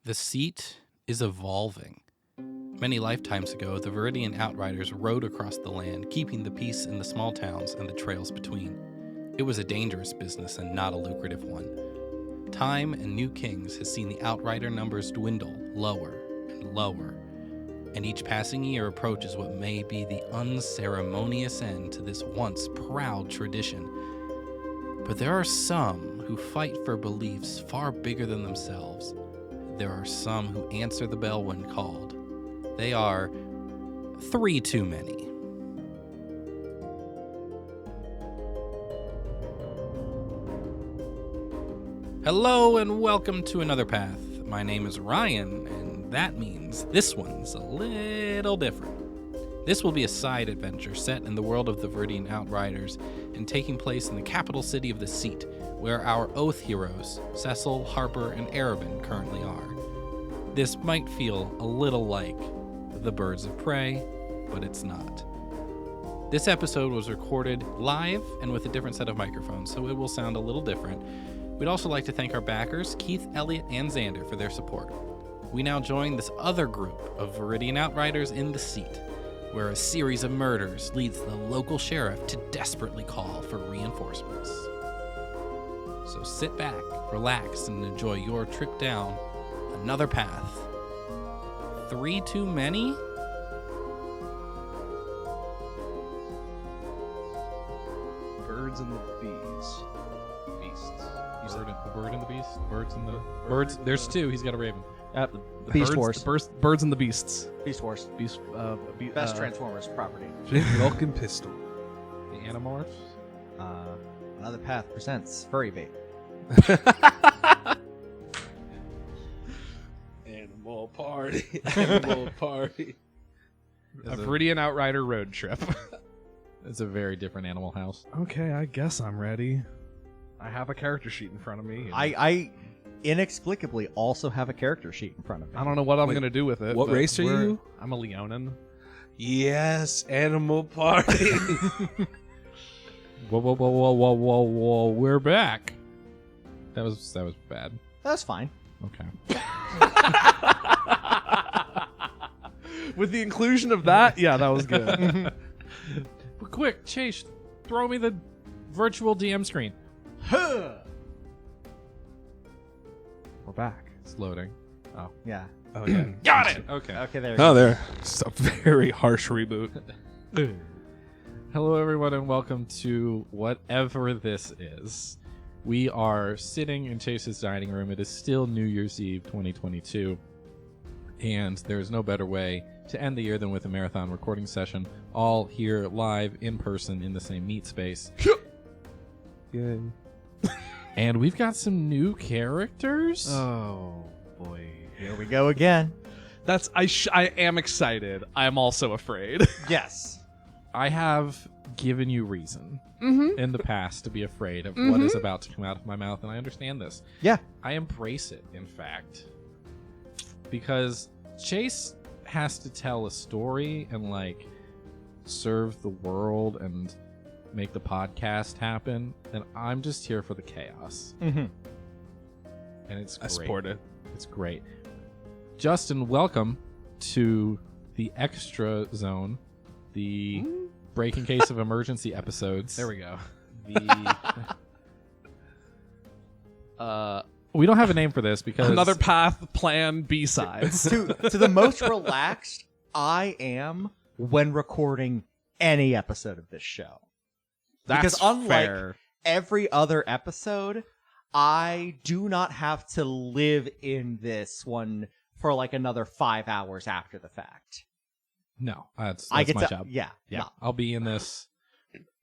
The seat is evolving. Many lifetimes ago, the Wheadon outriders rode across the land, keeping the peace in the small towns and the trails between. It was a dangerous business and not a lucrative one. Time and new kings has seen the outrider numbers dwindle lower and lower, and each passing year approaches what may be the unceremonious end to this once proud tradition. But there are some who fight for beliefs far bigger than themselves. There are some who answer the bell when called. They are three too many. Hello and welcome to Another Path. My name is Ryan, and that means this one's a little different. This will be a side adventure set in the world of the Wheadon Outriders and taking place in the capital city of the Seat, where our Oath heroes, Cecil, Harper, and Arabin currently are. This might feel a little like the Birds of Prey, but it's not. This episode was recorded live and with a different set of microphones, so it will sound a little different. We'd also like to thank our backers, Keith, Elliot, and Xander, for their support. We now join this other group of Wheadon Outriders in the Seat, where a series of murders leads the local sheriff to desperately call for reinforcements. So sit back, relax, and enjoy your trip down another path. Three too many? Birds and the bees. Beasts. Bird and the beast? Birds. There's two. He's got a raven. The Beast birds, Wars. birds and the beasts. Beast Wars. Best Transformers property. Vulcan pistol. The Animorphs? Another Path presents Furry Bait. Animal party. Animal party. A Wheadon Outrider road trip. It's a very different Animal House. Okay, I guess I'm ready. I have a character sheet in front of me. I inexplicably also have a character sheet in front of me. I don't know what I'm Wait, going to do with it. what but race are you? I'm a Leonin. Yes, animal party. Whoa, we're back. That was bad. That's fine. Okay. With the inclusion of that, yeah, that was good. But quick, Chase, throw me the virtual DM screen. We're back. It's loading. Yeah. Oh yeah. Got it! Okay. Okay, there. Oh, there. It's a very harsh reboot. Hello, everyone, and welcome to whatever this is. We are sitting in Chase's dining room. It is still New Year's Eve 2022, and there is no better way to end the year than with a marathon recording session, all here live in person in the same meet space. Yay. And we've got some new characters. Oh boy. Here we go again. I am excited. I am also afraid. Yes. I have given you reason in the past to be afraid of what is about to come out of my mouth, and I understand this. Yeah. I embrace it, in fact, because Chase has to tell a story and like serve the world and make the podcast happen, and I'm just here for the chaos. Mm-hmm. And it's I great. support it. It's great. Justin, welcome to the extra zone, the break in case of emergency episodes. There we go. We don't have a name for this because Another Path plan B-sides. to the most relaxed I am when recording any episode of this show. That's Because unlike fair. every other episode, I do not have to live in this one for like another 5 hours after the fact. No, that's I get my to, job. Yeah. Yeah, I'll be in this.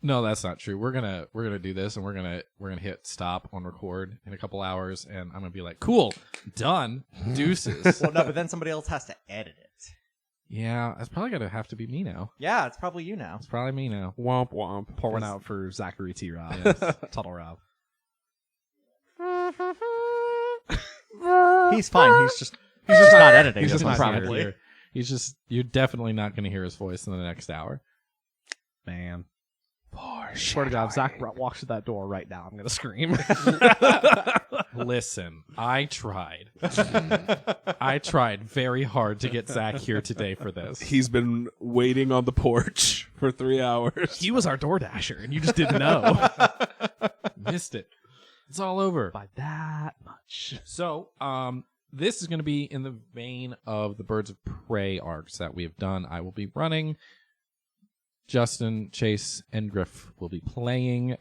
No, that's not true. We're gonna do this, and we're gonna hit stop on record in a couple hours, and I'm gonna be like, cool, done, deuces. Well, no, but then somebody else has to edit it. Yeah, it's probably gonna have to be me now. Yeah, it's probably you now. It's probably me now. Womp womp. Pouring out for Zachary T. Rob. Yes. Tuttle Rob. He's fine. He's just not editing. He's this just one, not probably. here. You're definitely not gonna hear his voice in the next hour. Man. Party. Swear to God, if Zach walks through that door right now, I'm gonna scream. Listen, I tried. I tried very hard to get Zach here today for this. He's been waiting on the porch for 3 hours. He was our door dasher, and you just didn't know. Missed it. It's all over. By that much. So, this is going to be in the vein of the Birds of Prey arcs that we have done. I will be running. Justin, Chase, and Griff will be playing.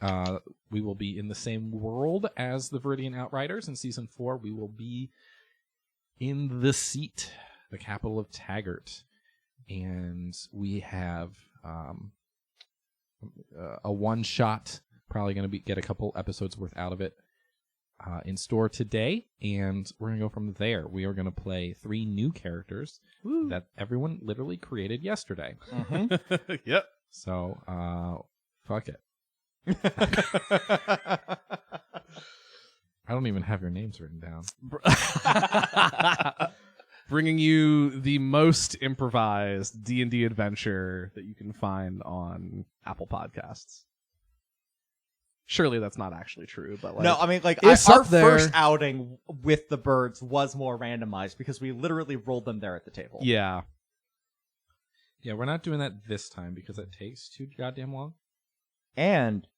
We will be in the same world as the Viridian Outriders. In Season 4, we will be in the Seat, the capital of Taggart. And we have a one-shot, probably going to get a couple episodes worth out of it, in store today. And we're going to go from there. We are going to play 3 new characters that everyone literally created yesterday. Yep. So, fuck it. I don't even have your names written down. Bringing you the most improvised D&D adventure that you can find on Apple Podcasts. Surely that's not actually true, but like, No, I mean, like, it's our up there. first outing with the birds was more randomized because we literally rolled them there at the table. Yeah. Yeah, we're not doing that this time because it takes too goddamn long. And,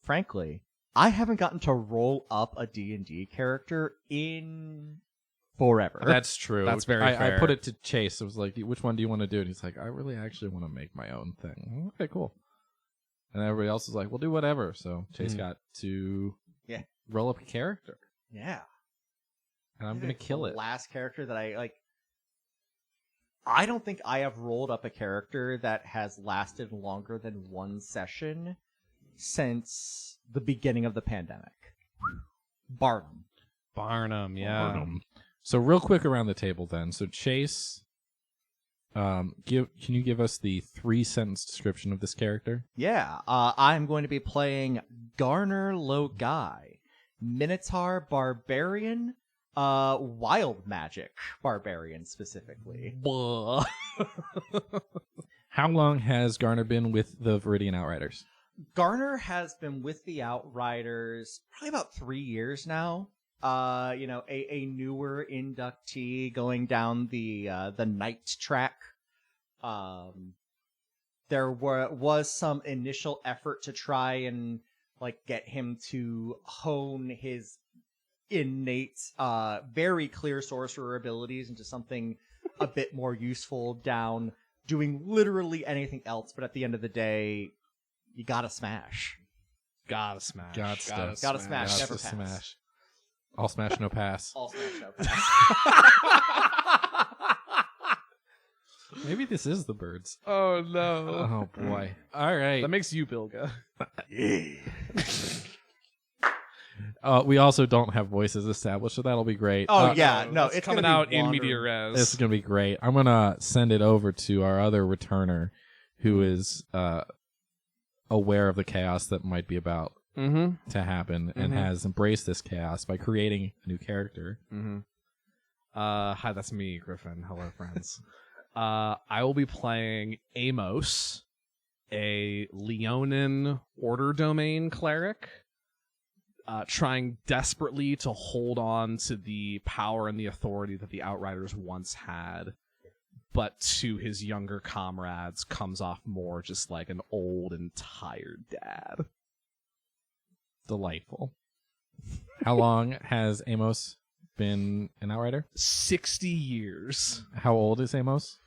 frankly, I haven't gotten to roll up a D&D character in forever. That's true. That's very I fair. put it to Chase. It was like, which one do you want to do? And he's like, I really actually want to make my own thing. Okay, cool. And everybody else is like, we'll do whatever. So Chase got to roll up a character. Yeah. And I'm going to kill it. Last character that I don't think I have rolled up a character that has lasted longer than one session since the beginning of the pandemic. Barnum, yeah. So real quick around the table then. So Chase, can you give us the 3-sentence description of this character? Yeah, I'm going to be playing Garner Logai, Minotaur Barbarian, wild magic barbarian specifically. How long has Garner been with the Viridian Outriders? Garner has been with the Outriders probably about 3 years now. A newer inductee going down the night track. There was some initial effort to try and like get him to hone his innate, very clear sorcerer abilities into something a bit more useful down doing literally anything else. But at the end of the day, you gotta smash. Gotta smash. Gotta smash. Never pass. Smash. All smash, no pass. All smash, no pass. Maybe this is the birds. Oh, no. Oh, boy. All right. That makes you Bilga. We also don't have voices established, so that'll be great. Oh, yeah. No, it's coming gonna out be in longer. media res. This is going to be great. I'm going to send it over to our other returner who is aware of the chaos that might be about to happen and has embraced this chaos by creating a new character. Hi, that's me, Griffin. Hello, friends. I will be playing Amos, a Leonin Order Domain cleric, trying desperately to hold on to the power and the authority that the Outriders once had, but to his younger comrades comes off more just like an old and tired dad. Delightful. How long has Amos been an Outrider? 60 years. How old is Amos?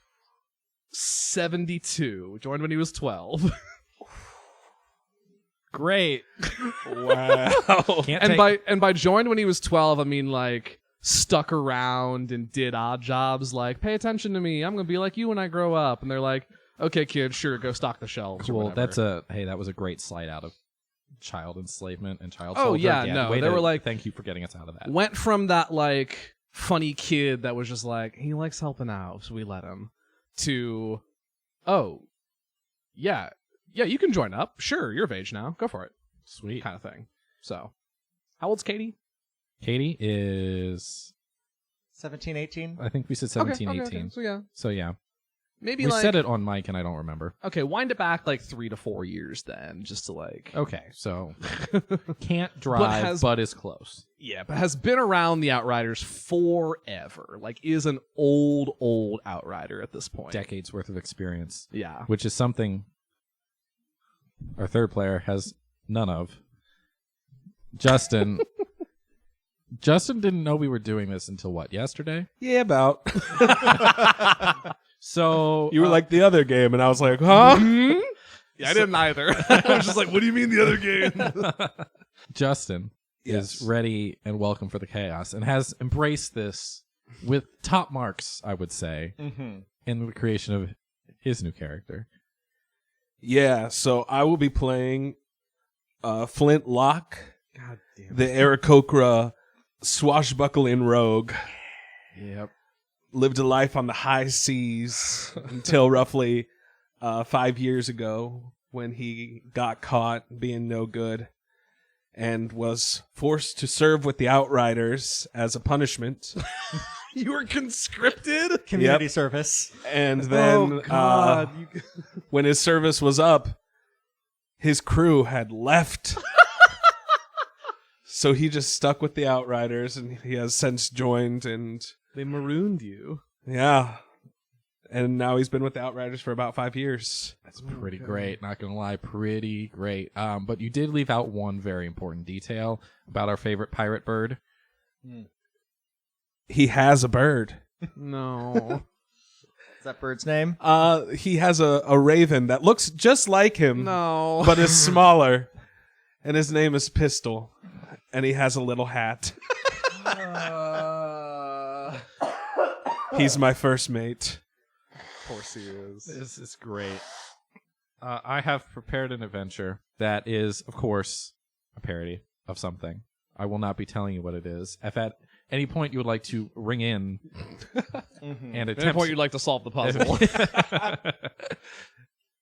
72. Joined when he was 12. Great. Wow. And by joined when he was 12, I mean like stuck around and did odd jobs like pay attention to me. I'm gonna be like you when I grow up. And they're like, okay, kid, sure, go stock the shelves. Cool. Or whatever. That was a great slide out of child enslavement and child Oh, soldier. yeah, no, they were like- thank you for getting us out of that. Went from that like funny kid that was just like he likes helping out, so we let him, to yeah, you can join up. Sure, you're of age now. Go for it. Sweet. Kind of thing. So, how old's Katie? Katie is 17, 18? I think we said 17, Okay, 18. So yeah. So yeah. Maybe We like said it on mic and I don't remember. okay, wind it back like 3 to 4 years then, just to like Okay, so can't drive, but is close. yeah, but has been around the Outriders forever. Like is an old Outrider at this point. Decades worth of experience, Yeah. which is something our third player has none of. Justin. Justin didn't know we were doing this until what, yesterday? Yeah, about. So You were like the other game, and I was like, huh? Yeah, I didn't either. I was just like, what do you mean the other game? Justin Yes. is ready and welcome for the chaos and has embraced this with top marks, I would say, in the creation of his new character. Yeah, so I will be playing Flint Locke, God damn. the Aarakocra swashbuckling rogue. Yep. Lived a life on the high seas until roughly 5 years ago when he got caught being no good and was forced to serve with the Outriders as a punishment. You were conscripted? Community service. And then when his service was up, his crew had left. So he just stuck with the Outriders, and he has since joined, and They marooned you. yeah. And now he's been with the Outriders for about 5 years. That's pretty great. Not gonna lie, pretty great. But you did leave out one very important detail about our favorite pirate bird. He has a bird. No. Is that bird's name? He has a raven that looks just like him, No. but is smaller. And his name is Pistol. And he has a little hat. He's my first mate. Of course he is. This is great. I have prepared an adventure that is, of course, a parody of something. I will not be telling you what it is. If at any point you would like to ring in and At attempt any point you'd like to solve the puzzle.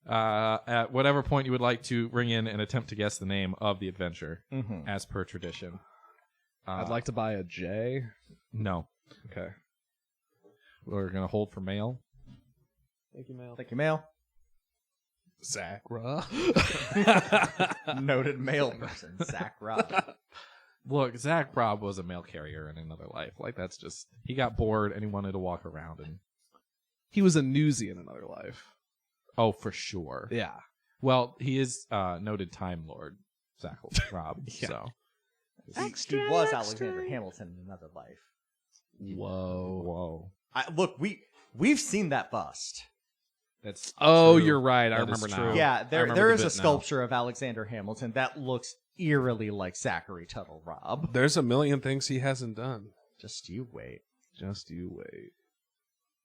at whatever point you would like to ring in and attempt to guess the name of the adventure, as per tradition. I'd like to buy a J. No. Okay. We're going to hold for mail. Thank you, Mel. Thank you, mail. Zach. Noted mail person, Zach Robb. Look, Zach Robb was a mail carrier in another life. Like, that's just... He got bored and he wanted to walk around and... He was a newsie in another life. Oh, for sure. Yeah. Well, he is noted Time Lord, Zach Robb, Yeah. so... He was Alexander Hamilton in another life. Whoa. Look, we've seen that bust. That's Oh, true. you're right. I That is remember true. now. Yeah, there remember the is a bit now. sculpture of Alexander Hamilton that looks eerily like Zachary Tuttle Robb. There's a million things he hasn't done. Just you wait. Just you wait.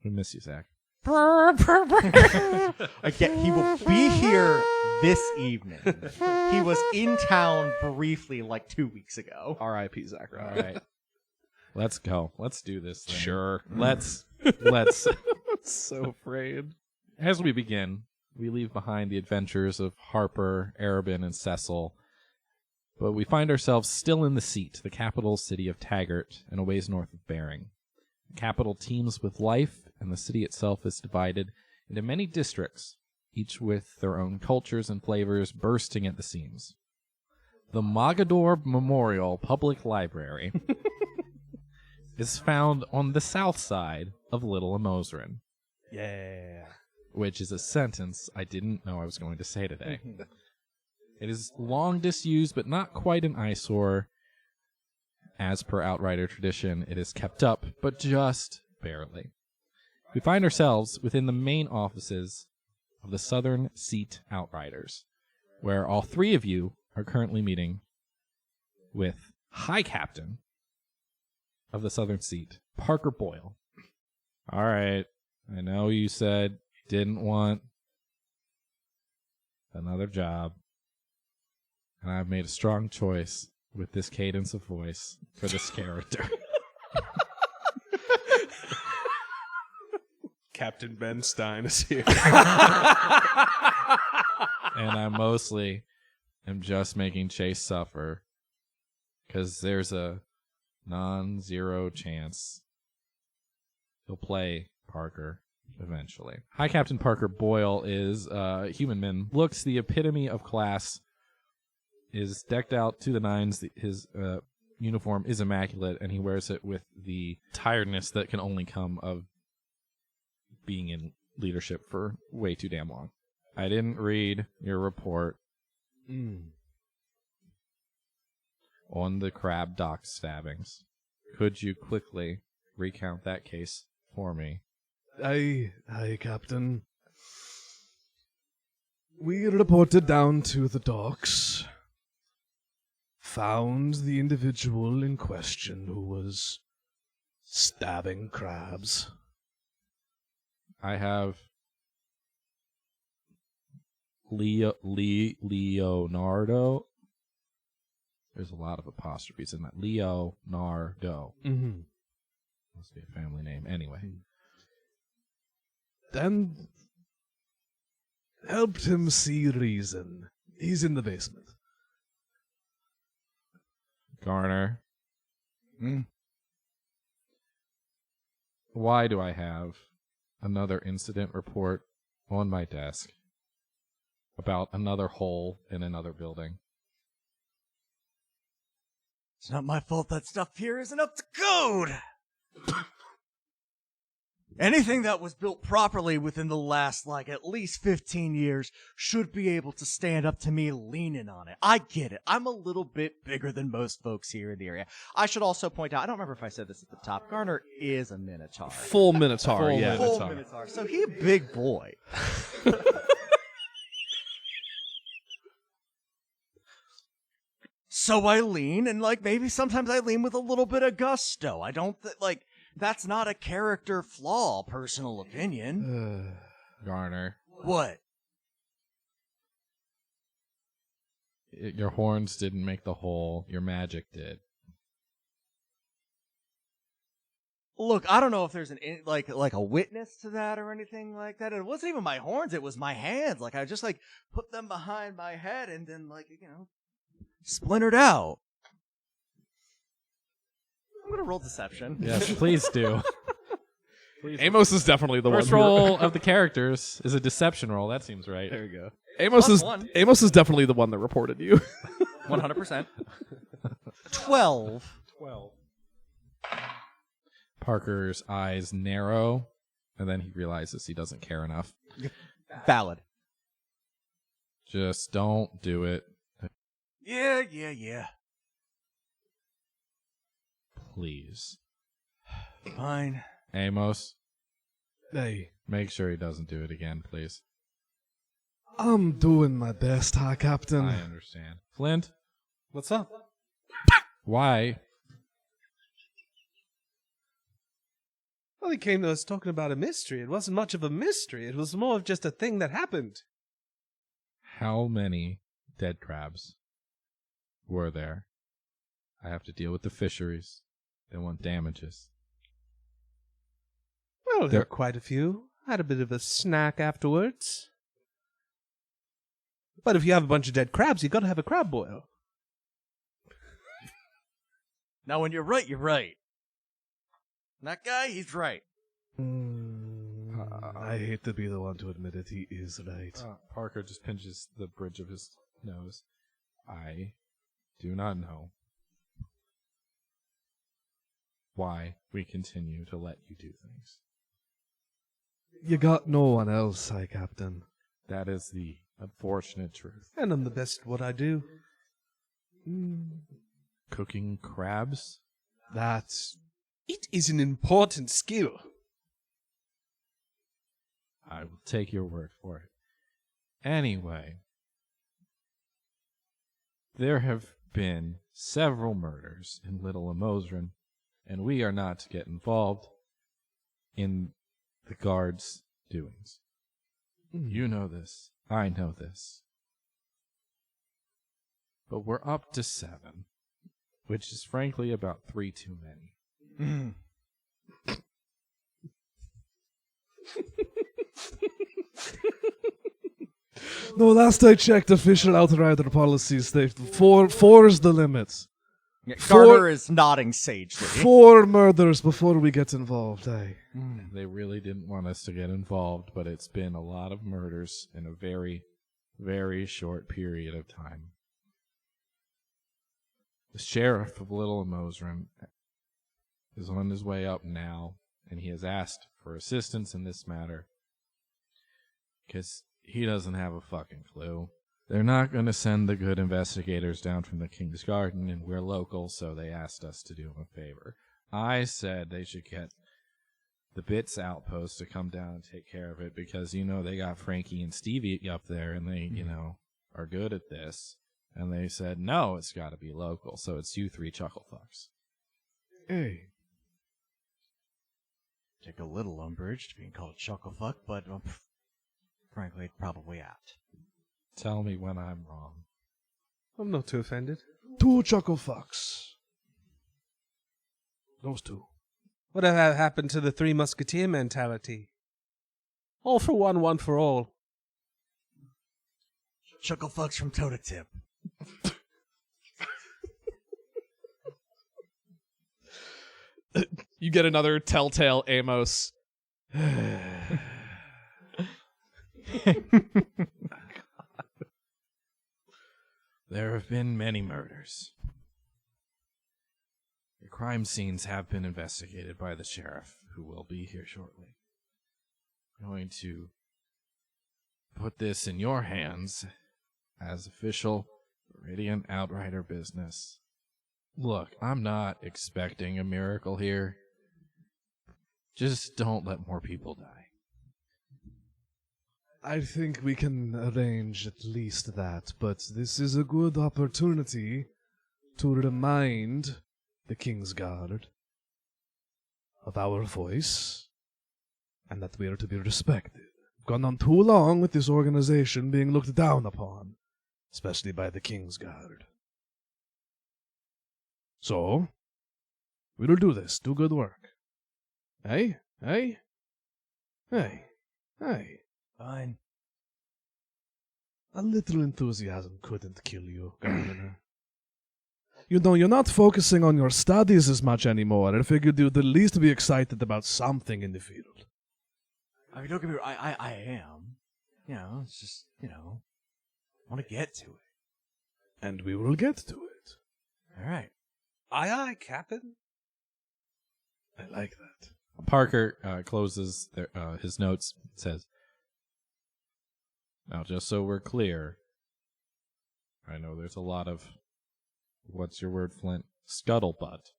We miss you, Zach. Again, he will be here this evening. He was in town briefly like 2 weeks ago. R.I.P. Zach. All right. Let's go. Let's do this thing. Sure. Let's... So afraid. As we begin, we leave behind the adventures of Harper, Arabin, and Cecil, but we find ourselves still in the seat, the capital city of Taggart, and a ways north of Bering. The capital teems with life, and the city itself is divided into many districts, each with their own cultures and flavors bursting at the seams. The Mogador Memorial Public Library is found on the south side of Little Amoserin. Yeah. Which is a sentence I didn't know I was going to say today. It is long disused, but not quite an eyesore. As per Outrider tradition, it is kept up, but just barely. We find ourselves within the main offices of the Southern Seat Outriders, where all three of you are currently meeting with High Captain of the Southern Seat, Parker Boyle. All right, I know you said you didn't want another job, and I've made a strong choice with this cadence of voice for this character. Captain Ben Stein is here. And I mostly am just making Chase suffer because there's a non-zero chance he'll play Parker Eventually. High Captain Parker Boyle is human man. Looks the epitome of class. Is decked out to the nines. His uniform is immaculate, and he wears it with the tiredness that can only come of being in leadership for way too damn long. I didn't read your report on the Crab Dock stabbings. Could you quickly recount that case for me? Aye, Captain. We reported down to the docks. Found the individual in question who was stabbing crabs. I have Leonardo. There's a lot of apostrophes in that. Leonardo. Mm-hmm. Must be a family name. Anyway. Then helped him see reason. He's in the basement. Garner. Why do I have another incident report on my desk about another hole in another building? It's not my fault that stuff here isn't up to code. Anything that was built properly within the last, at least 15 years should be able to stand up to me leaning on it. I get it. I'm a little bit bigger than most folks here in the area. I should also point out, I don't remember if I said this at the top, Garner is a Minotaur. Full Minotaur, yeah. Full Minotaur. So he a big boy. So I lean, and maybe sometimes I lean with a little bit of gusto. I don't that's not a character flaw, personal opinion. Garner. What? Your horns didn't make the hole. Your magic did. Look, I don't know if there's a witness to that or anything like that. It wasn't even my horns; it was my hands. I just put them behind my head and then splintered out. I'm gonna roll deception. Yes, please do. Amos is definitely the First one. roll of the characters is a deception roll. That seems right. There you go. Amos is definitely the one that reported you. 100%. 12. Parker's eyes narrow, and then he realizes he doesn't care enough. Valid. Just don't do it. Yeah. Please. Fine. Amos, Hey, make sure he doesn't do it again, please. I'm doing my best, High Captain. I understand. Flint, What's up? why? Well, he came to us talking about a mystery. It wasn't much of a mystery. It was more of just a thing that happened. How many dead crabs were there? I have to deal with the fisheries. They want damages. Well, there were quite a few. I had a bit of a snack afterwards. But if you have a bunch of dead crabs, you got to have a crab boil. Now, when you're right, you're right. And that guy, he's right. I hate to be the one to admit it. He is right. Parker just pinches the bridge of his nose. I do not know why we continue to let you do things. You got no one else, High Captain. That is the unfortunate truth. And I'm the best at what I do. Cooking crabs? It is an important skill. I will take your word for it. Anyway, there have been several murders in Little Amosran, and we are not to get involved in the guards' doings. You know this. I know this. But we're up to 7, which is frankly about 3 too many. No, last I checked official outrider policies, four is the limit. Garner is nodding sagely. 4 murders before we get involved, eh? They really didn't want us to get involved, but it's been a lot of murders in a very, very short period of time. The sheriff of Little Mosrin is on his way up now, and he has asked for assistance in this matter because he doesn't have a fucking clue. They're not going to send the good investigators down from the King's Garden, and we're local, so they asked us to do them a favor. I said they should get the Bits outpost to come down and take care of it because, they got Frankie and Stevie up there, and they, are good at this. And they said, no, it's got to be local, so it's you 3 chuckle fucks. Hey. Take a little umbrage to being called Chucklefuck, but frankly, probably apt. Tell me when I'm wrong. I'm not too offended. 2 chuckle fucks. Those 2. What happened to the 3 Musketeer mentality? All for one for all. Chucklefucks from toe to tip. You get another telltale Amos. There have been many murders. The crime scenes have been investigated by the sheriff, who will be here shortly. I'm going to put this in your hands as official Viridian Outrider business. Look, I'm not expecting a miracle here. Just don't let more people die. I think we can arrange at least that, but this is a good opportunity to remind the King's Guard of our voice and that we are to be respected. We've gone on too long with this organization being looked down upon, especially by the King's Guard. So, we will do this. Do good work. Hey? Hey? Hey? Hey? Fine. A little enthusiasm couldn't kill you, Governor. You're not focusing on your studies as much anymore. I figured you'd at least be excited about something in the field. I mean, don't get me wrong, I am. It's just, I want to get to it. And we will get to it. All right. Aye, Captain. I like that. Parker closes his notes, says, now, just so we're clear, I know there's a lot of, what's your word, Flint? Scuttlebutt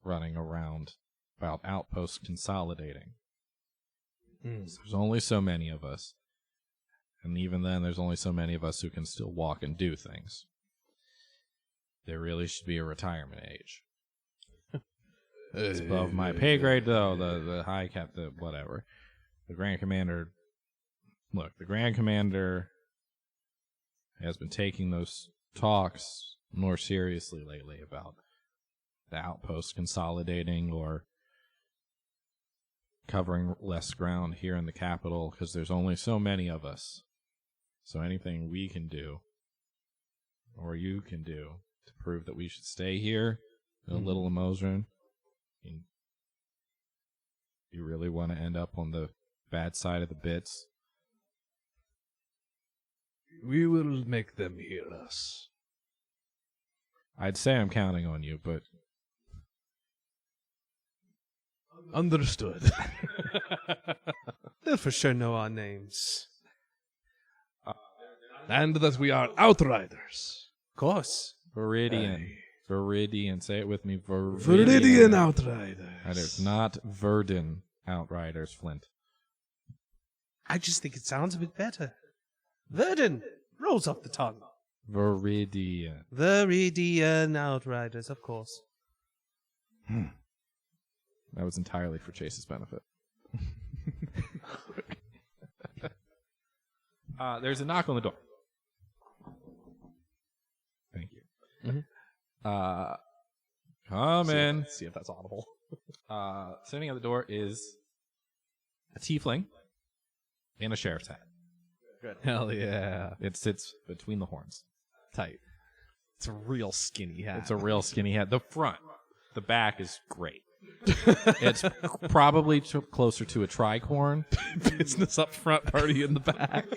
running around about outposts consolidating. There's only so many of us. And even then, there's only so many of us who can still walk and do things. There really should be a retirement age. It's above my pay grade, though. The high cap, the whatever. The Grand Commander... Look, the Grand Commander has been taking those talks more seriously lately about the outpost consolidating or covering less ground here in the capital because there's only so many of us. So anything we can do or you can do to prove that we should stay here in Little Mosrin, you really want to end up on the bad side of the Bits? We will make them hear us. I'd say I'm counting on you, but... Understood. They'll for sure know our names. And that we are outriders. Of course. Viridian. Viridian. Say it with me. Viridian outriders. And it's not Verdun outriders, Flint. I just think it sounds a bit better. Wheadon rolls off the tongue. Viridian. Viridian outriders, of course. That was entirely for Chase's benefit. There's a knock on the door. Thank you. Come in. See if that's audible. Standing at the door is a tiefling in a sheriff's hat. Good. Hell yeah. It sits between the horns. Tight. It's a real skinny hat. It's a real skinny hat. The front, the back is great. It's probably closer to a tricorn. Business up front, party in the back.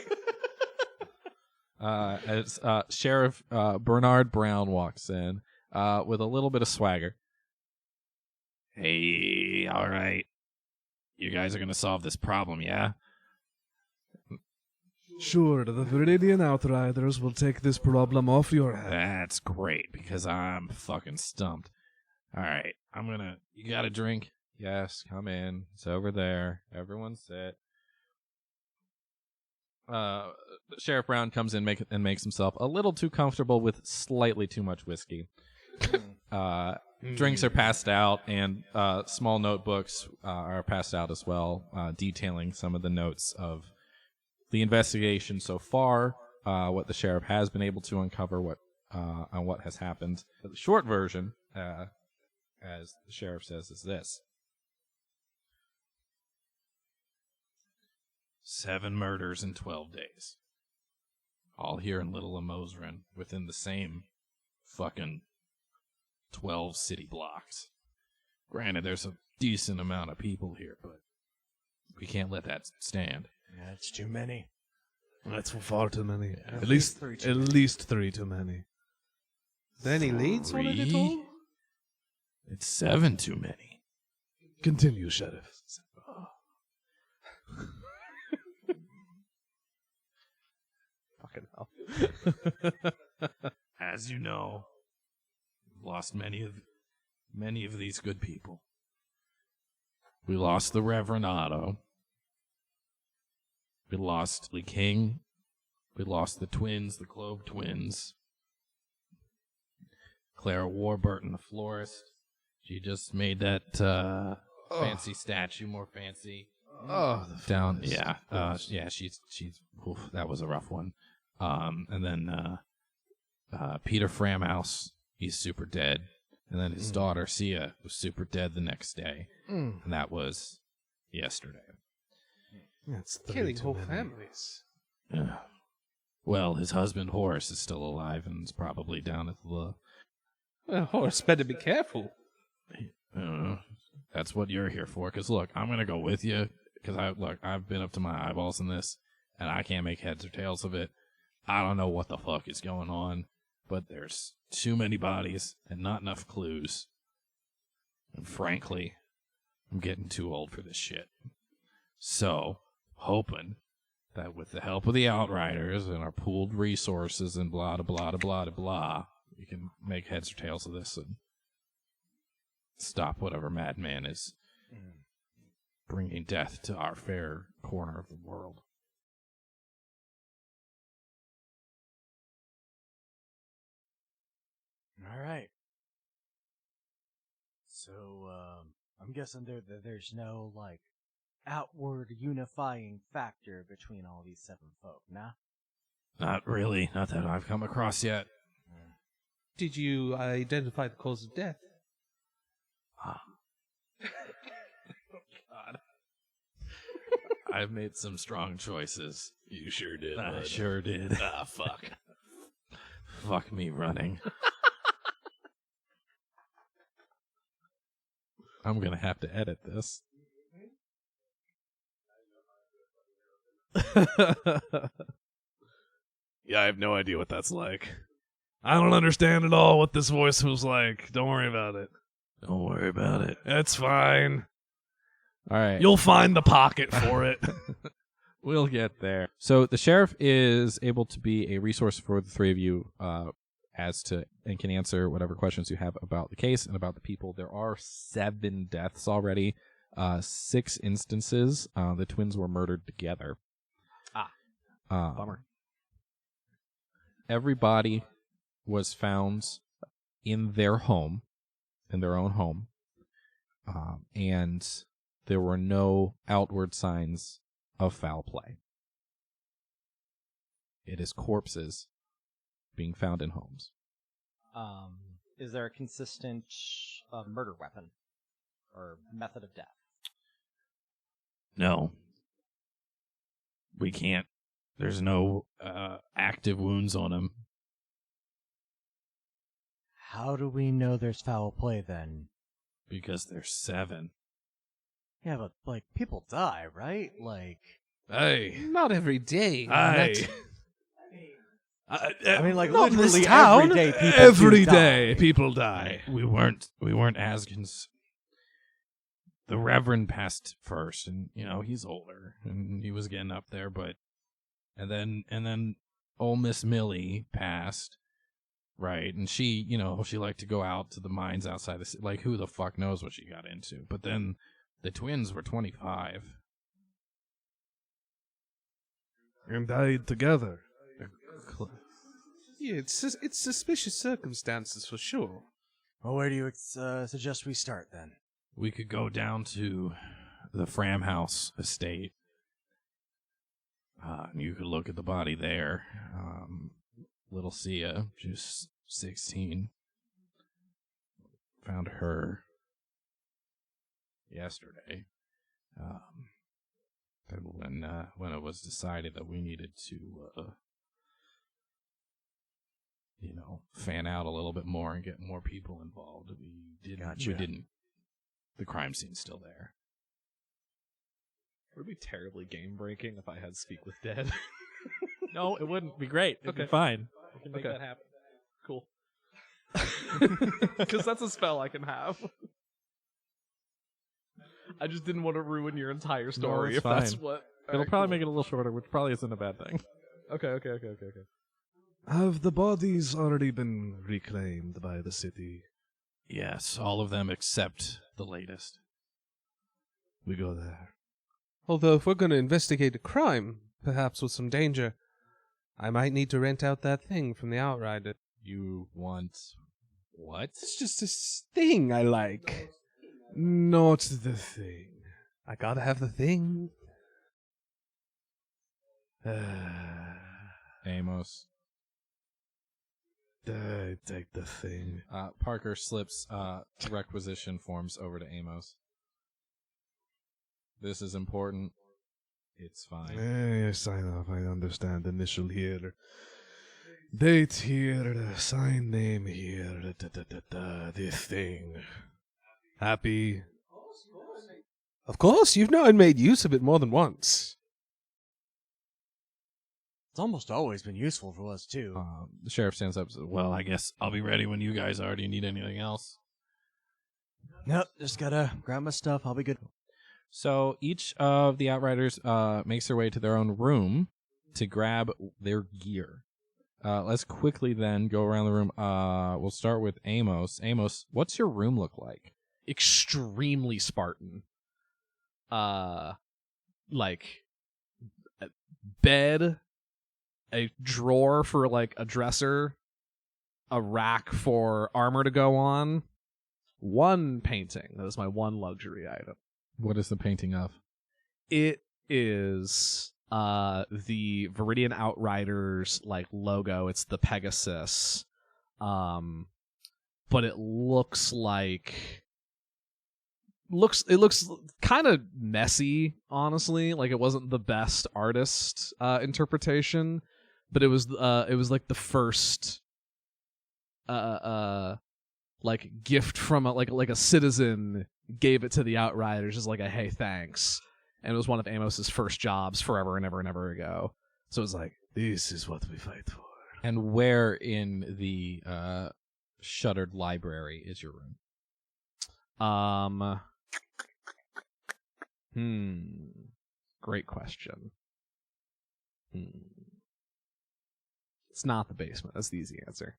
As Sheriff Bernard Brown walks in with a little bit of swagger. Hey, all right. You guys are going to solve this problem, yeah? Sure, the Viridian Outriders will take this problem off your head. That's great, because I'm fucking stumped. All right, you got a drink? Yes, come in. It's over there. Everyone sit. Sheriff Brown comes in and makes himself a little too comfortable with slightly too much whiskey. Drinks are passed out, and small notebooks are passed out as well, detailing some of the notes of the investigation so far, what the sheriff has been able to uncover, on what has happened. But the short version, as the sheriff says, is this. 7 murders in 12 days. All here in Little Amosrin, within the same fucking 12 city blocks. Granted, there's a decent amount of people here, but we can't let that stand. Yeah, it's too many. That's far too many. Yeah. At least 3 too at many. least 3 too many. There any leads on it at all? 3? It's 7 too many. Continue, Sheriff. Fucking hell. As you know, we've lost many of these good people. We lost the Reverend Otto. We lost Lee King. We lost the twins, the Clove twins. Clara Warburton, the florist. She just made that fancy statue more fancy. Oh, Down, yeah, yeah. She's. Oof, that was a rough one. And then Peter Framhouse, he's super dead. And then his daughter Sia was super dead the next day, and that was yesterday. That's 3 Killing too whole many. families. Well, his husband Horace is still alive and is probably down at the. Well, horse, better be careful. That's what you're here for. Because look, I'm gonna go with you. Because I've been up to my eyeballs in this, and I can't make heads or tails of it. I don't know what the fuck is going on, but there's too many bodies and not enough clues. And frankly, I'm getting too old for this shit. So, hoping that with the help of the Outriders and our pooled resources and blah, blah, blah, blah, blah, we can make heads or tails of this and stop whatever madman is bringing death to our fair corner of the world. All right. So, I'm guessing there's no, like, outward unifying factor between all these 7 folk, nah? Not really. Not that I've come across yet. Did you identify the cause of death? God. I've made some strong choices. You sure did. I bud. sure did. Ah, fuck. Fuck me running. I'm gonna have to edit this. Yeah, I have no idea what that's like. I don't understand at all what this voice was like. Don't worry about it. Don't worry about it. It's fine. All right. You'll find the pocket for it. We'll get there. So the sheriff is able to be a resource for the 3 of you and can answer whatever questions you have about the case and about the people. There are 7 deaths already. 6 instances. The twins were murdered together. Bummer. Every body was found in their home, in their own home, and there were no outward signs of foul play. It is corpses being found in homes. Is there a consistent murder weapon or method of death? No. We can't. There's no active wounds on him. How do we know there's foul play then? Because there's 7. Yeah, but like people die, right? Like, Hey. Not every day. Hey. I mean, like Not in this literally town. every day people Every do day die. people die. We weren't as the Reverend passed first, and he's older, and he was getting up there, but and then old Miss Millie passed, right? And she liked to go out to the mines outside the city. Like, who the fuck knows what she got into? But then the twins were 25. And died together. Yeah, it's suspicious circumstances for sure. Well, where do you suggest we start then? We could go down to the Fram House estate. And you could look at the body there. Little Sia, just 16. Found her yesterday. And when it was decided that we needed to, fan out a little bit more and get more people involved, Gotcha. we didn't. The crime scene's still there. It would be terribly game breaking if I had Speak with Dead. No, it wouldn't be great. It'd Okay. be fine. We can make that happen. Cool. Because that's a spell I can have. I just didn't want to ruin your entire story it's if that's fine. what... It'll probably make it a little shorter, which probably isn't a bad thing. Okay. Have the bodies already been reclaimed by the city? Yes, all of them except the latest. We go there. Although if we're going to investigate a crime, perhaps with some danger, I might need to rent out that thing from the outrider. You want what? It's just a thing I like. Not the thing. I gotta have the thing. Amos. I take the thing. Parker slips requisition forms over to Amos. This is important. It's fine. Yes, sign off. I understand. Initial here. Date here. Sign name here. This thing. Happy. Of course, you've known made use of it more than once. It's almost always been useful for us too. The sheriff stands up and says, well, I guess I'll be ready when you guys are. Do you need anything else? Nope, just gotta grab my stuff. I'll be good. So each of the outriders makes their way to their own room to grab their gear. Let's quickly then go around the room. We'll start with Amos. Amos, what's your room look like? Extremely Spartan. Like a bed, a drawer for like a dresser, a rack for armor to go on, one painting. That is my one luxury item. What is the painting of? It is the Viridian Outriders like logo. It's the Pegasus. But it looks like it looks kind of messy, honestly. Like it wasn't the best artist interpretation, but it was like the first like gift from a citizen gave it to the Outriders as like a hey thanks, and it was one of Amos's first jobs forever and ever and ever ago. So it was like, This is what we fight for. And where in the shuttered library is your room? Great question. It's not the basement. That's the easy answer.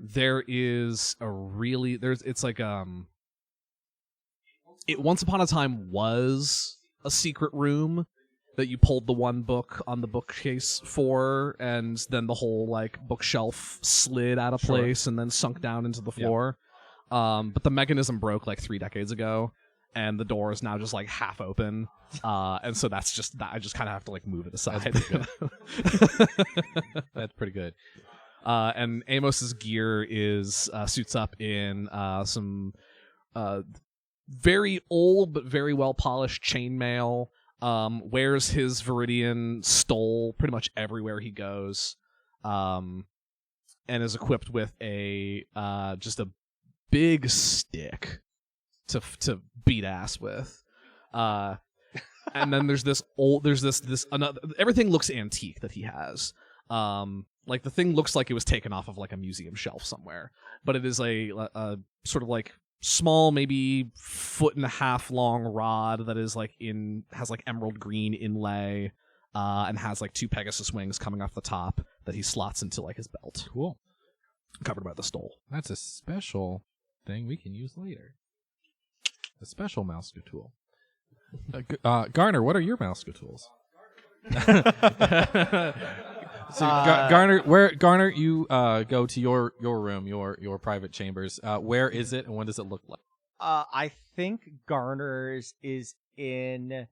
There is it's like it once upon a time was a secret room that you pulled the one book on the bookcase for, and then the whole like bookshelf slid out of place and then sunk down into the floor. But the mechanism broke like 3 decades ago, and the door is now just like half open. And so that's just that. I just kind of have to like move it aside. That's pretty good. And Amos's gear is suits up in some very old but very well polished chainmail. Wears his Viridian stole pretty much everywhere he goes. and is equipped with a just a big stick to beat ass with. And then there's this another, everything looks antique that he has. Like the thing looks like it was taken off of like a museum shelf somewhere, but it is a sort of like small, maybe 1.5 foot long rod that is like has like emerald green inlay, and has like 2 Pegasus wings coming off the top that he slots into like his belt. Cool. Covered by the stole. That's a special thing we can use later. A special mouse tool. Garner, what are your mouse tools? So Garner, you go to your room, your private chambers. Where is it, and what does it look like? I think Garner's is in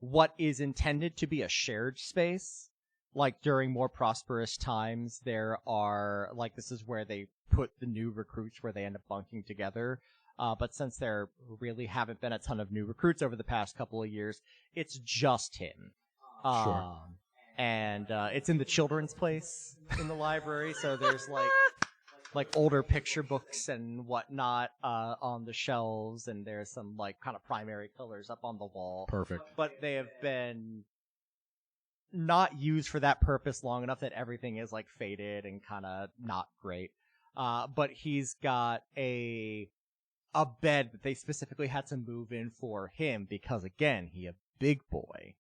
what is intended to be a shared space. Like during more prosperous times, there are like this is where they put the new recruits, where they end up bunking together. But since there really haven't been a ton of new recruits over the past couple of years, it's just him. Sure. And it's in the children's place in the library, so there's like older picture books and whatnot on the shelves, and there's some like kind of primary colors up on the wall. Perfect. But they have been not used for that purpose long enough that everything is like faded and kind of not great. But he's got a bed that they specifically had to move in for him because, again, he a big boy.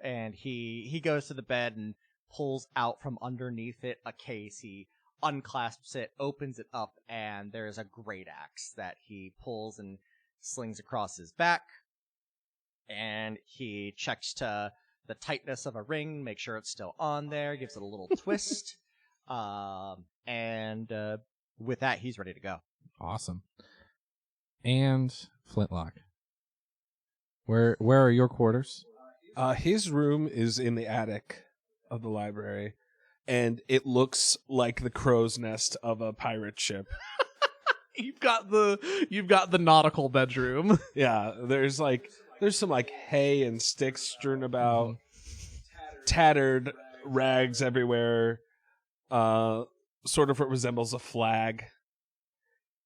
And he goes to the bed and pulls out from underneath it a case. He unclasps it, opens it up, and there's a great axe that he pulls and slings across his back. And he checks to the tightness of a ring, make sure it's still on there, gives it a little twist. And with that, he's ready to go. Awesome. And Flintlock, where are your quarters? His room is in the attic of the library, and it looks like the crow's nest of a pirate ship. You've got the nautical bedroom. Yeah, there's some like hay and sticks strewn about, tattered rags everywhere. Sort of what resembles a flag.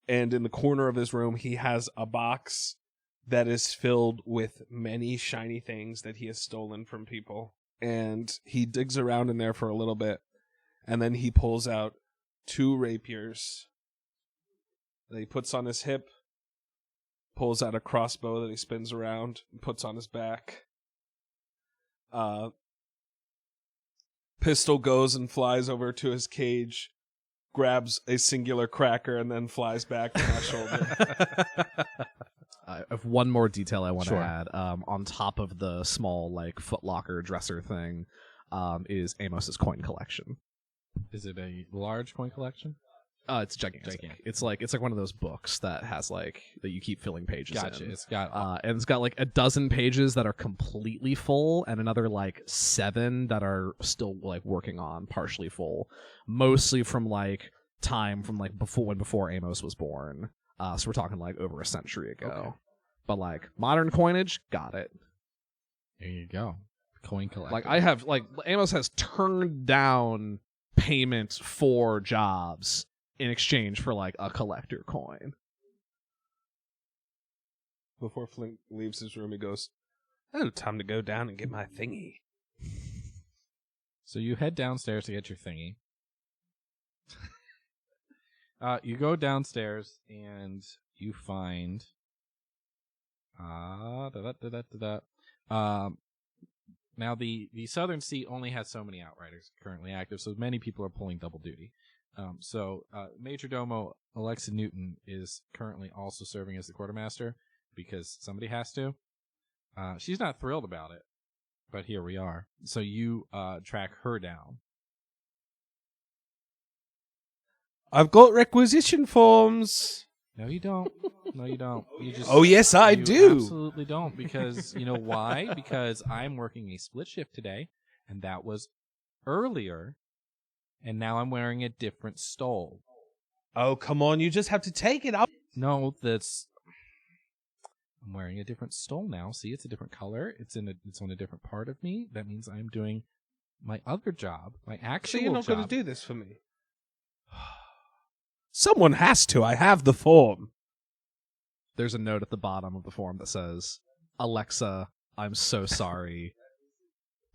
And in the corner of his room, he has a box that is filled with many shiny things that he has stolen from people. And he digs around in there for a little bit, and then he pulls out 2 rapiers that he puts on his hip, pulls out a crossbow that he spins around and puts on his back. Pistol goes and flies over to his cage, grabs a singular cracker, and then flies back to my shoulder. I have one more detail I want Sure. to add. On top of the small like footlocker dresser thing, is Amos's coin collection. Is it a large coin collection? It's gigantic. It's like one of those books that has like that you keep filling pages Gotcha. in. It's got And it's got like a dozen pages that are completely full, and another like 7 that are still like working on partially full, mostly from like time from like before Amos was born. So we're talking like over a century ago. Okay. But like modern coinage, got it. there you go. Coin collection. Like I have like Amos has turned down payment for jobs in exchange for like a collector coin. Before Flint leaves his room, he goes, "Oh, time to go down and get my thingy." So you head downstairs to get your thingy. You go downstairs and you find now the southern seat only has so many outriders currently active, so many people are pulling double duty. So Major Domo Alexa Newton is currently also serving as the quartermaster because somebody has to. She's not thrilled about it, but here we are. So you track her down. I've got requisition forms. No, you don't. No, you don't. You just. Oh, yes, I you do. Absolutely don't, because you know why? Because I'm working a split shift today, and that was earlier, and now I'm wearing a different stole. Oh, come on. You just have to take it up. No, I'm wearing a different stole now. See, it's a different color. It's on a different part of me. That means I'm doing my other job, my So actual you're not job. going to do this for me? Someone has to. I have the form. There's a note at the bottom of the form that says, Alexa, I'm so sorry.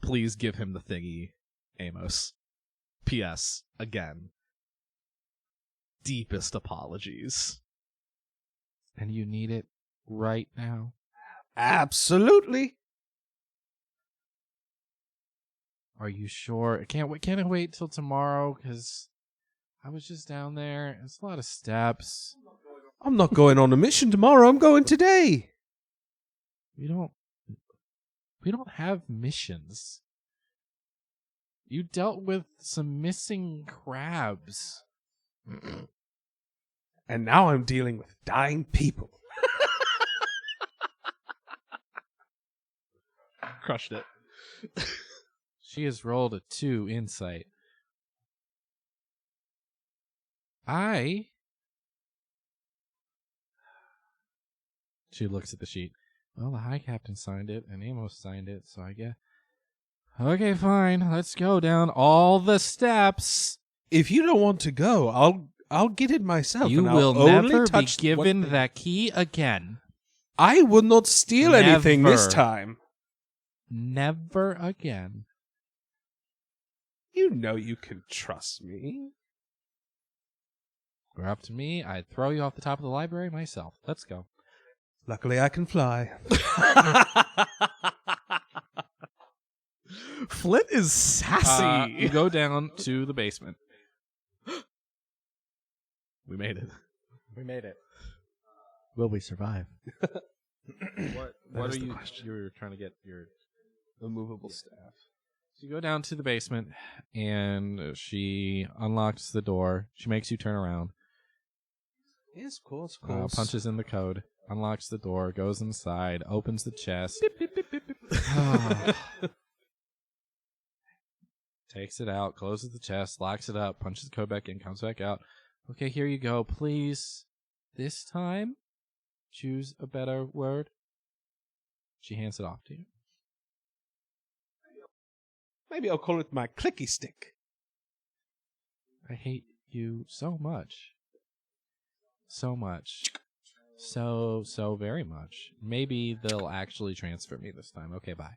Please give him the thingy, Amos. P.S. Again. Deepest apologies. And you need it right now. Absolutely. Are you sure? Can't I wait till tomorrow? Because I was just down there. It's a lot of steps. I'm not going on a mission tomorrow. I'm going today. We don't have missions. You dealt with some missing crabs. And now I'm dealing with dying people. Crushed it. She has rolled a 2 insight. She looks at the sheet. Well, the High Captain signed it, and Amos signed it, so I guess... Okay, fine. Let's go down all the steps. If you don't want to go, I'll get it myself. You and I'll will only never be touch given one thing. that key again. I will not steal anything this Never. time. Never again. You know you can trust me. Were up to me, I'd throw you off the top of the library myself. Let's go. Luckily, I can fly. Flint is sassy. You go down to the basement. We made it. We made it. Will we survive? What is are the you? question. You're trying to get your Immovable staff. So you go down to the basement, and she unlocks the door. She makes you turn around. Yes, of course. Punches in the code, unlocks the door, goes inside, opens the chest, takes it out, closes the chest, locks it up, punches the code back in, comes back out. Okay, here you go. Please, this time, choose a better word. She hands it off to you. Maybe I'll call it my clicky stick. I hate you so much. So much. So very much. Maybe they'll actually transfer me this time. Okay, bye.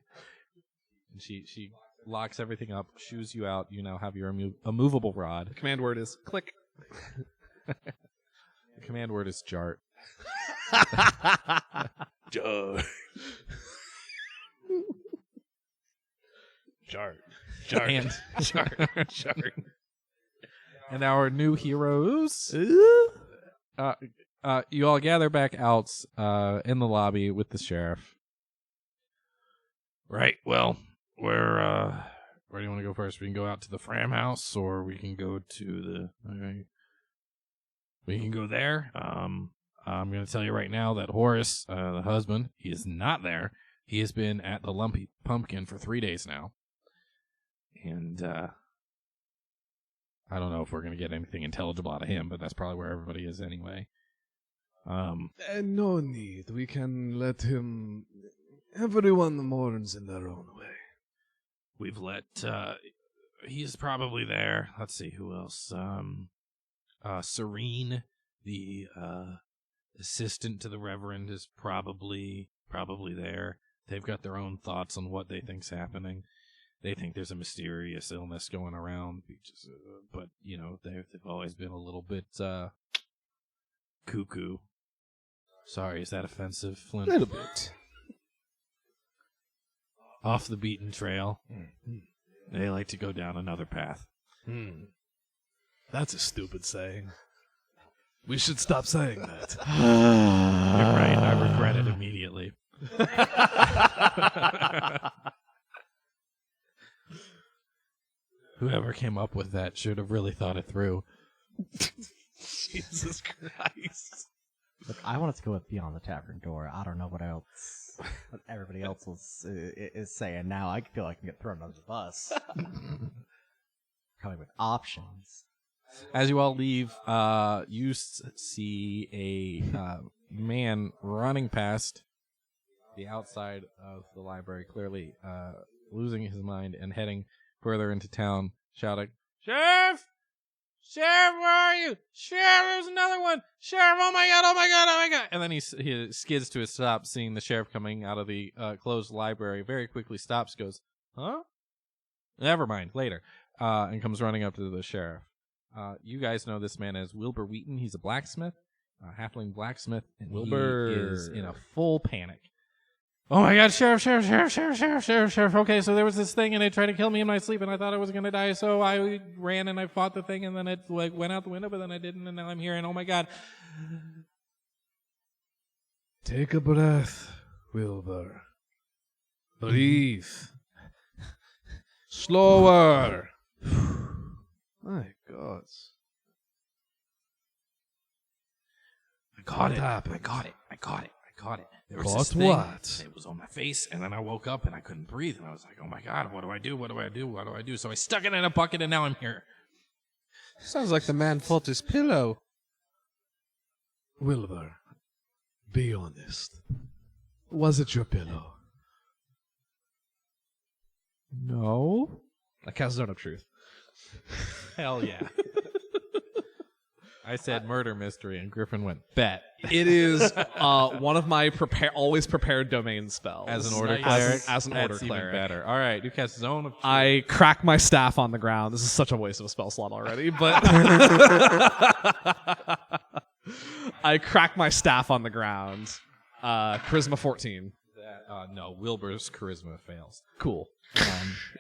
And she locks everything up, shoos you out. You now have your immovable rod. The command word is click. The command word is jart. Jart. Jart. Jart. And Jart. Jart. and our new heroes. You all gather back out in the lobby with the sheriff. Right. Well, where do you want to go first? We can go out to the Fram House, or we can go to the. We can go there. I'm going to tell you right now that Horace, the husband, he is not there. He has been at the Lumpy Pumpkin for 3 days now. And I don't know if we're going to get anything intelligible out of him, but that's probably where everybody is anyway. No need. We can let him. Everyone mourns in their own way. We've let, he's probably there. Let's see, who else? Serene, the assistant to the Reverend, is probably there. They've got their own thoughts on what they think's happening. They think there's a mysterious illness going around, but you know they've always been a little bit cuckoo. Sorry, is that offensive, Flint? A little bit. Off the beaten trail. They like to go down another path. That's a stupid saying. We should stop saying that. You're right. I regret it immediately. Whoever came up with that should have really thought it through. Jesus Christ. Look, I wanted to go with Beyond the Tavern Door. I don't know what everybody else is saying now. I feel like I can get thrown under the bus. Coming with options. As you all leave, you see a man running past the outside of the library, clearly losing his mind and heading further into town, shouting, "Sheriff! Sheriff, where are you? Sheriff, there's another one! Sheriff, oh my god, oh my god, oh my god!" And then he skids to a stop, seeing the sheriff coming out of the closed library, very quickly stops, goes, "Huh? Never mind, later," and comes running up to the sheriff. You guys know this man as Wilbur Wheaton. He's a blacksmith, a halfling blacksmith, and Wilbur he is in a full panic. "Oh my god, sheriff, sheriff, sheriff, sheriff, sheriff, sheriff, sheriff. Okay, so there was this thing and it tried to kill me in my sleep and I thought I was going to die, so I ran and I fought the thing and then it went out the window, but then I didn't and now I'm here and oh my god." Take a breath, Wilbur. Breathe. Slower. My God. I got it. happened? I got it. There was Caught this thing. what? It was on my face, and then I woke up and I couldn't breathe, and I was like, "Oh my god, what do I do? What do I do? What do I do?" So I stuck it in a bucket, and now I'm here. Sounds like the man fought his pillow. Wilbur, be honest. Was it your pillow? No. I cast Zone of Truth. Hell yeah. I said murder mystery, and Griffin went, "Bet." It is one of my always prepared domain spells. As an order As- cleric? As an That's order even cleric. better. All right, you cast Zone of Truth. I crack my staff on the ground. This is such a waste of a spell slot already, but I crack my staff on the ground. Charisma 14. No, Wilbur's charisma fails. Cool.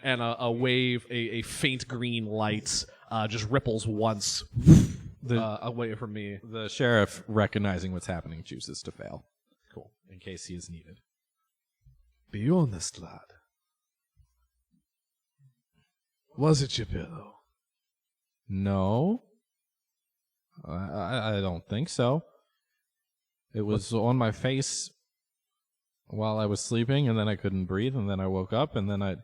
And a wave, a faint green light just ripples once away from me. The sheriff, recognizing what's happening, chooses to fail. Cool. In case he is needed. Be honest, lad. Was it your pillow? No. I don't think so. It was on my face while I was sleeping, and then I couldn't breathe, and then I woke up, and then I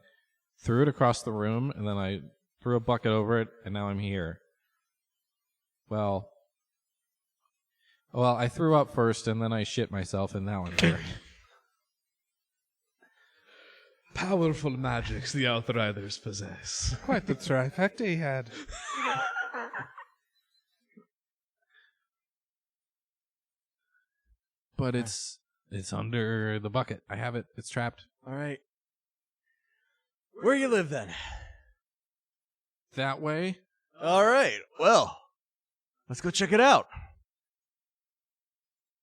threw it across the room, and then I threw a bucket over it, and now I'm here. Well, I threw up first, and then I shit myself, and now I'm here. Powerful magics the outriders possess. Quite the trifecta he had. But it's under the bucket. I have it. It's trapped. All right. Where you live then? That way. All right. Well, let's go check it out.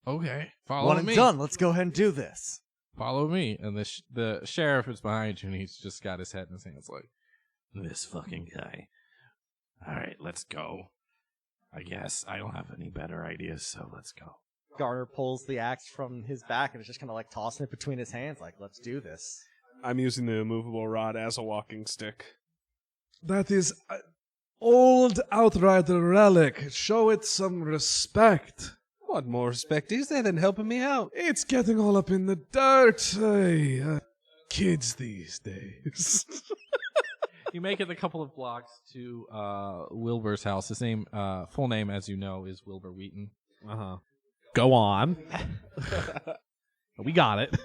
Okay. Follow One and me. done. Let's go ahead and do this. Follow me. And the sheriff is behind you, and he's just got his head in his hands like, "This fucking guy. All right, let's go. I guess I don't have any better ideas, so let's go." Garner pulls the axe from his back and is just kind of like tossing it between his hands, like, let's do this. I'm using the immovable rod as a walking stick. That is an old outrider relic. Show it some respect. What more respect is there than helping me out? It's getting all up in the dirt. Hey, kids these days. You make it a couple of blocks to Wilbur's house. His name, full name, as you know, is Wilbur Wheaton. Go on. We got it.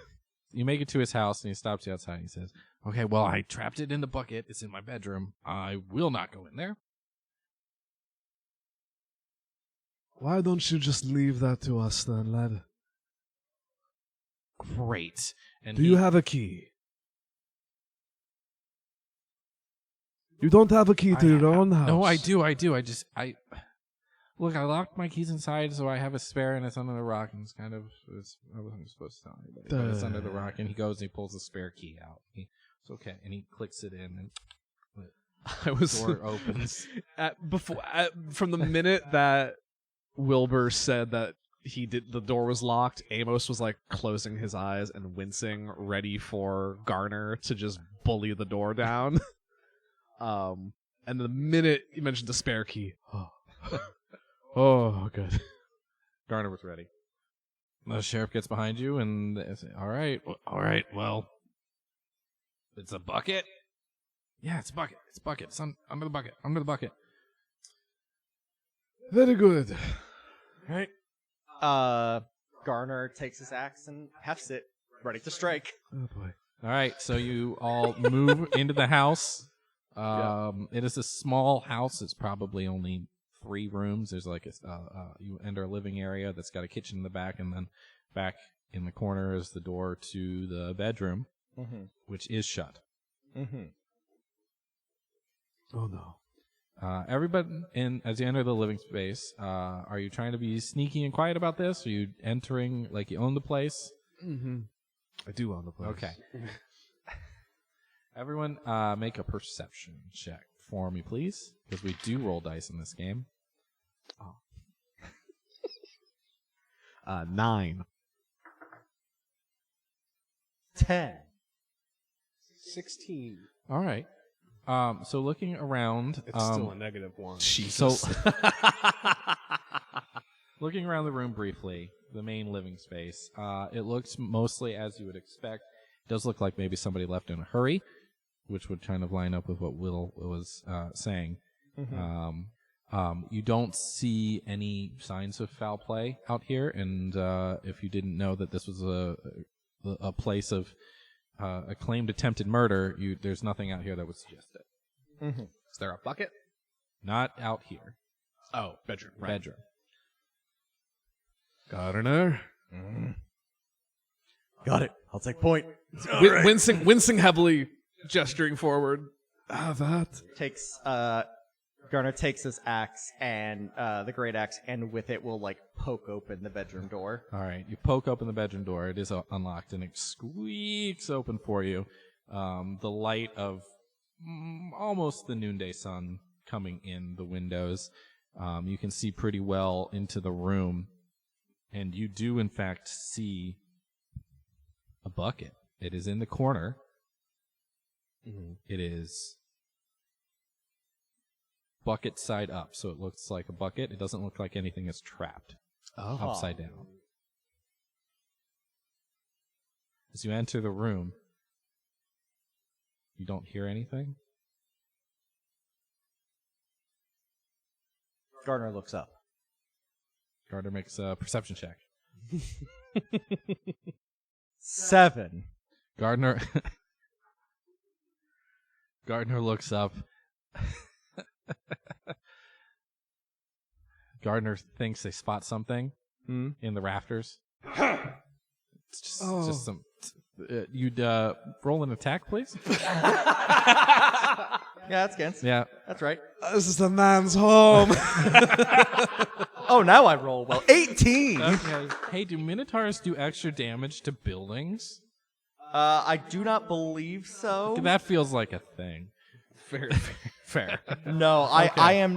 You make it to his house, and he stops you outside. And he says, "Okay, well, I trapped it in the bucket. It's in my bedroom. I will not go in there." Why don't you just leave that to us then, lad? Great. And Do you have a key? You don't have a key to your own house. No, I do. Look, I locked my keys inside, so I have a spare, and it's under the rock, and I wasn't supposed to tell anybody, but it's under the rock, and he goes and he pulls the spare key out. It's okay, and he clicks it in, and the door opens. From the minute that Wilbur said that the door was locked, Amos was like closing his eyes and wincing, ready for Garner to just bully the door down. And the minute you mentioned the spare key, oh, good. Garner was ready. The sheriff gets behind you, and they say, all right, well, it's a bucket? Yeah, it's a bucket. It's under the bucket. Very good. Right. Garner takes his axe and hefts it, ready to strike. Oh boy. All right, so you all move into the house. It is a small house. It's probably only 3 rooms. There's like you enter a living area that's got a kitchen in the back, and then back in the corner is the door to the bedroom, which is shut. Oh no. Everybody, as you enter the living space, are you trying to be sneaky and quiet about this? Are you entering like you own the place? I do own the place. Okay. Everyone, make a perception check for me, please, because we do roll dice in this game. 9. 10. 16. All right. So looking around, It's still a -1. so looking around the room briefly, the main living space, it looks mostly as you would expect. It does look like maybe somebody left in a hurry, which would kind of line up with what Will was saying. You don't see any signs of foul play out here, and if you didn't know that this was a place of acclaimed attempted murder, there's nothing out here that would suggest it. Is there a bucket? Not out here. Oh, bedroom. Right. Bedroom. Gardner. Got it. I'll take point. Wincing heavily, gesturing forward. Garner takes his axe and the great axe, and with it will like poke open the bedroom door. All right, you poke open the bedroom door. It is unlocked, and it squeaks open for you. The light of almost the noonday sun coming in the windows. You can see pretty well into the room, and you do, in fact, see a bucket. It is in the corner. It is bucket side up, so it looks like a bucket. It doesn't look like anything is trapped upside down. As you enter the room, you don't hear anything. Garner looks up. Gardner makes a perception check. 7. Gardner looks up. Gardner thinks they spot something in the rafters. It's just some. You'd roll an attack, please. Yeah, that's against. Yeah. That's right. This is the man's home. Oh, now I roll well. 18. Okay. Hey, do minotaurs do extra damage to buildings? I do not believe so. That feels like a thing. Fair. No, Okay.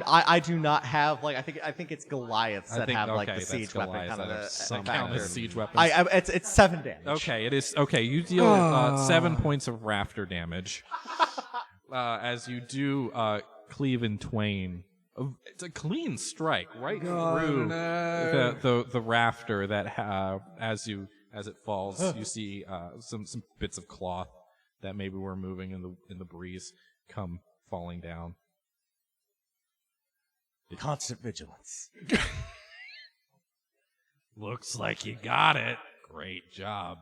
I do not have like I think it's Goliaths that have like the that's siege weapon Goliaths kind that of have some factor. kind of siege weapons. It's 7 damage. Okay, it is. Okay, you deal 7 points of rafter damage as you do cleave in twain. It's a clean strike right through the rafter that as it falls, you see some bits of cloth that maybe were moving in the breeze come falling down. Constant vigilance. Looks like you got it. Great job.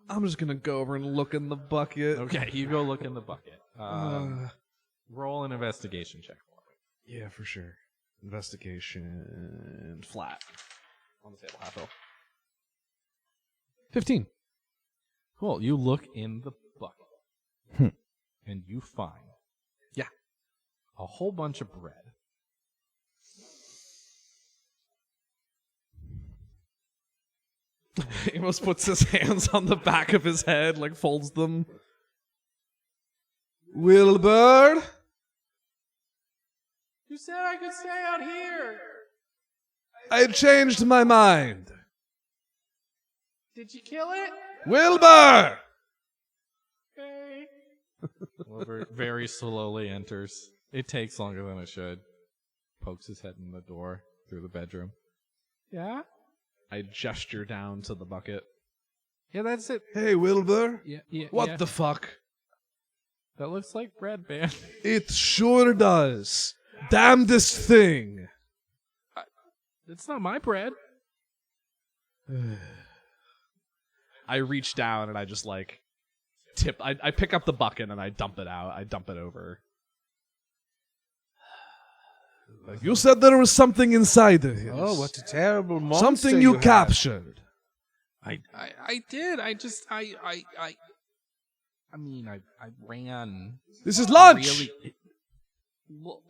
I'm just gonna go over and look in the bucket. Okay, you go look in the bucket. Roll an investigation check for me. Yeah, for sure. Investigation flat on the table. Half roll. 15. Cool. You look in the bucket, and you find a whole bunch of bread. He almost puts his hands on the back of his head, like folds them. Wilbur? You said I could stay out here. I changed my mind. Did you kill it? Wilbur! Okay. Wilbur very slowly enters. It takes longer than it should. Pokes his head in the door through the bedroom. Yeah? I gesture down to the bucket. Yeah, that's it. Hey, Wilbur. Yeah. What the fuck? That looks like bread, man. It sure does. Damnedest thing. It's not my bread. I reach down and I just like tip. I pick up the bucket and I dump it out. I dump it over Like you said there was something inside of him. Oh, what a terrible monster! Something you have. captured. I did. I just I mean I ran. This is lunch. Really. Well,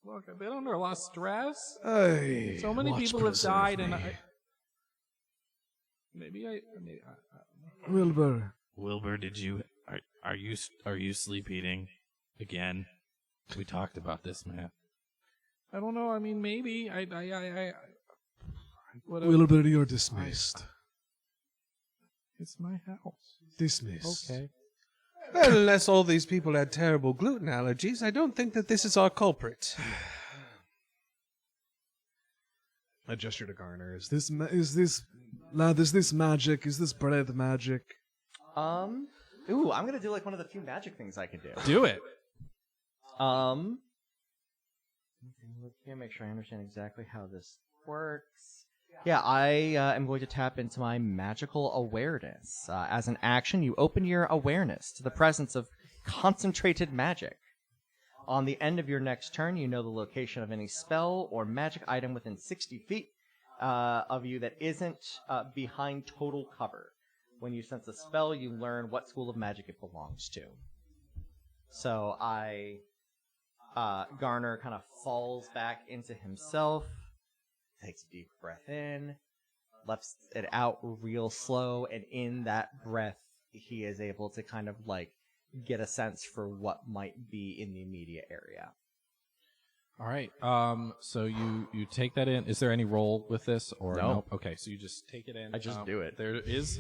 look, I've been under a lot of stress. Hey, So many watch people have preserve died, me. and maybe I Wilbur. Wilbur, are you sleep eating again? We talked about this, man. I don't know. I mean, maybe Wilbur, you're dismissed. It's my house. Dismissed. Okay. Well, unless all these people had terrible gluten allergies, I don't think that this is our culprit. I gesture to Garner. Is this magic? Is this bread magic? Ooh, I'm gonna do like one of the few magic things I can do. Do it. Look here, make sure I understand exactly how this works. Yeah, I am going to tap into my magical awareness. As an action, you open your awareness to the presence of concentrated magic. On the end of your next turn, you know the location of any spell or magic item within 60 feet of you that isn't behind total cover. When you sense a spell, you learn what school of magic it belongs to. So Garner kind of falls back into himself, takes a deep breath in, lets it out real slow, and in that breath, he is able to kind of like get a sense for what might be in the immediate area. All right. So you take that in. Is there any roll with this or No. Nope? Okay. So you just take it in. I just do it. There is,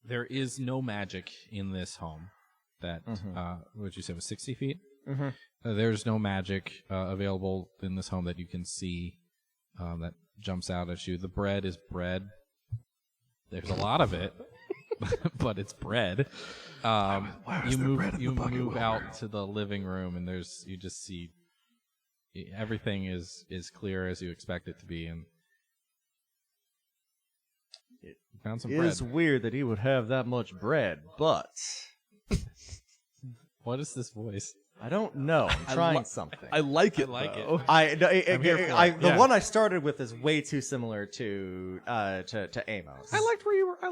there is no magic in this home. That what would you say was 60 feet? Mm-hmm. There's no magic available in this home that you can see that jumps out at you. The bread is bread. There's a lot of it, but it's bread. You move out to the living room, and you just see everything is clear as you expect it to be, and you found some bread. It's weird that he would have that much bread, but What is this voice? I don't know. I'm trying something. I like it. I like it. though. I'm here for it. The Yeah. one I started with is way too similar to Amos. I liked where you were at.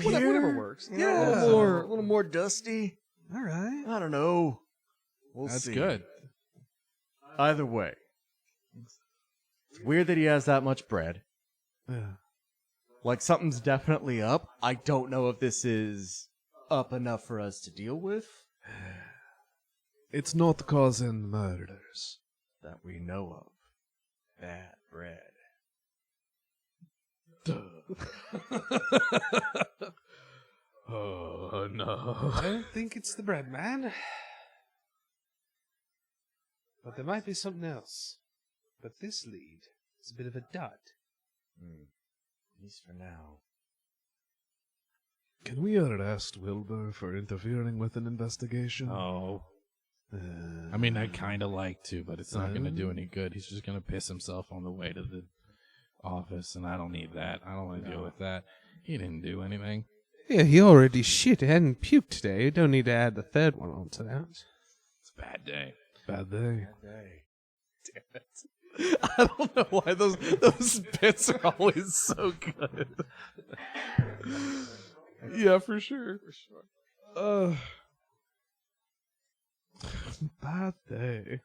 Whatever works. You know, Yeah. a little more dusty. All right. I don't know. We'll That's see. good. Either way, it's weird that he has that much bread. Yeah. Like something's definitely up. I don't know if this is up enough for us to deal with It's not causing murders. that we know of. Bad bread. Oh no. I don't think it's the bread, man. But there might be something else. But this lead is a bit of a dud. At least for now. Can we arrest Wilbur for interfering with an investigation? Oh. I mean, I'd kind of like to, but it's not going to do any good. He's just going to piss himself on the way to the office, and I don't need that. I don't want to deal with that. He didn't do anything. Yeah, he already shit and puked today. You don't need to add the third one onto that. It's a bad day. Bad day. I don't know why those bits are always so good. Yeah, for sure. Bad day.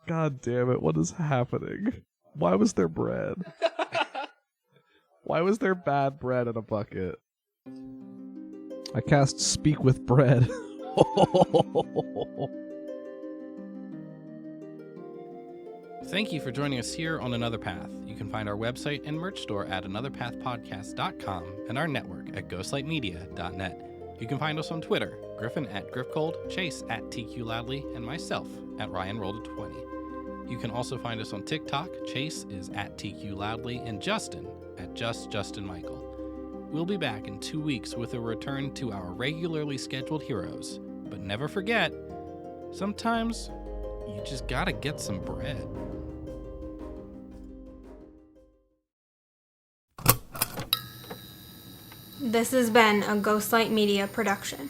God damn it, what is happening? Why was there bread? Why was there bad bread in a bucket? I cast Speak with Bread. Thank you for joining us here on Another Path. You can find our website and merch store at anotherpathpodcast.com and our network at ghostlightmedia.net. You can find us on Twitter, Griffin at GriffCold, Chase at TQLoudly, and myself at RyanRolled20. You can also find us on TikTok. Chase is at TQLoudly and Justin at JustJustinMichael. We'll be back in 2 weeks with a return to our regularly scheduled heroes. But never forget, sometimes you just gotta get some bread. This has been a Ghostlight Media production.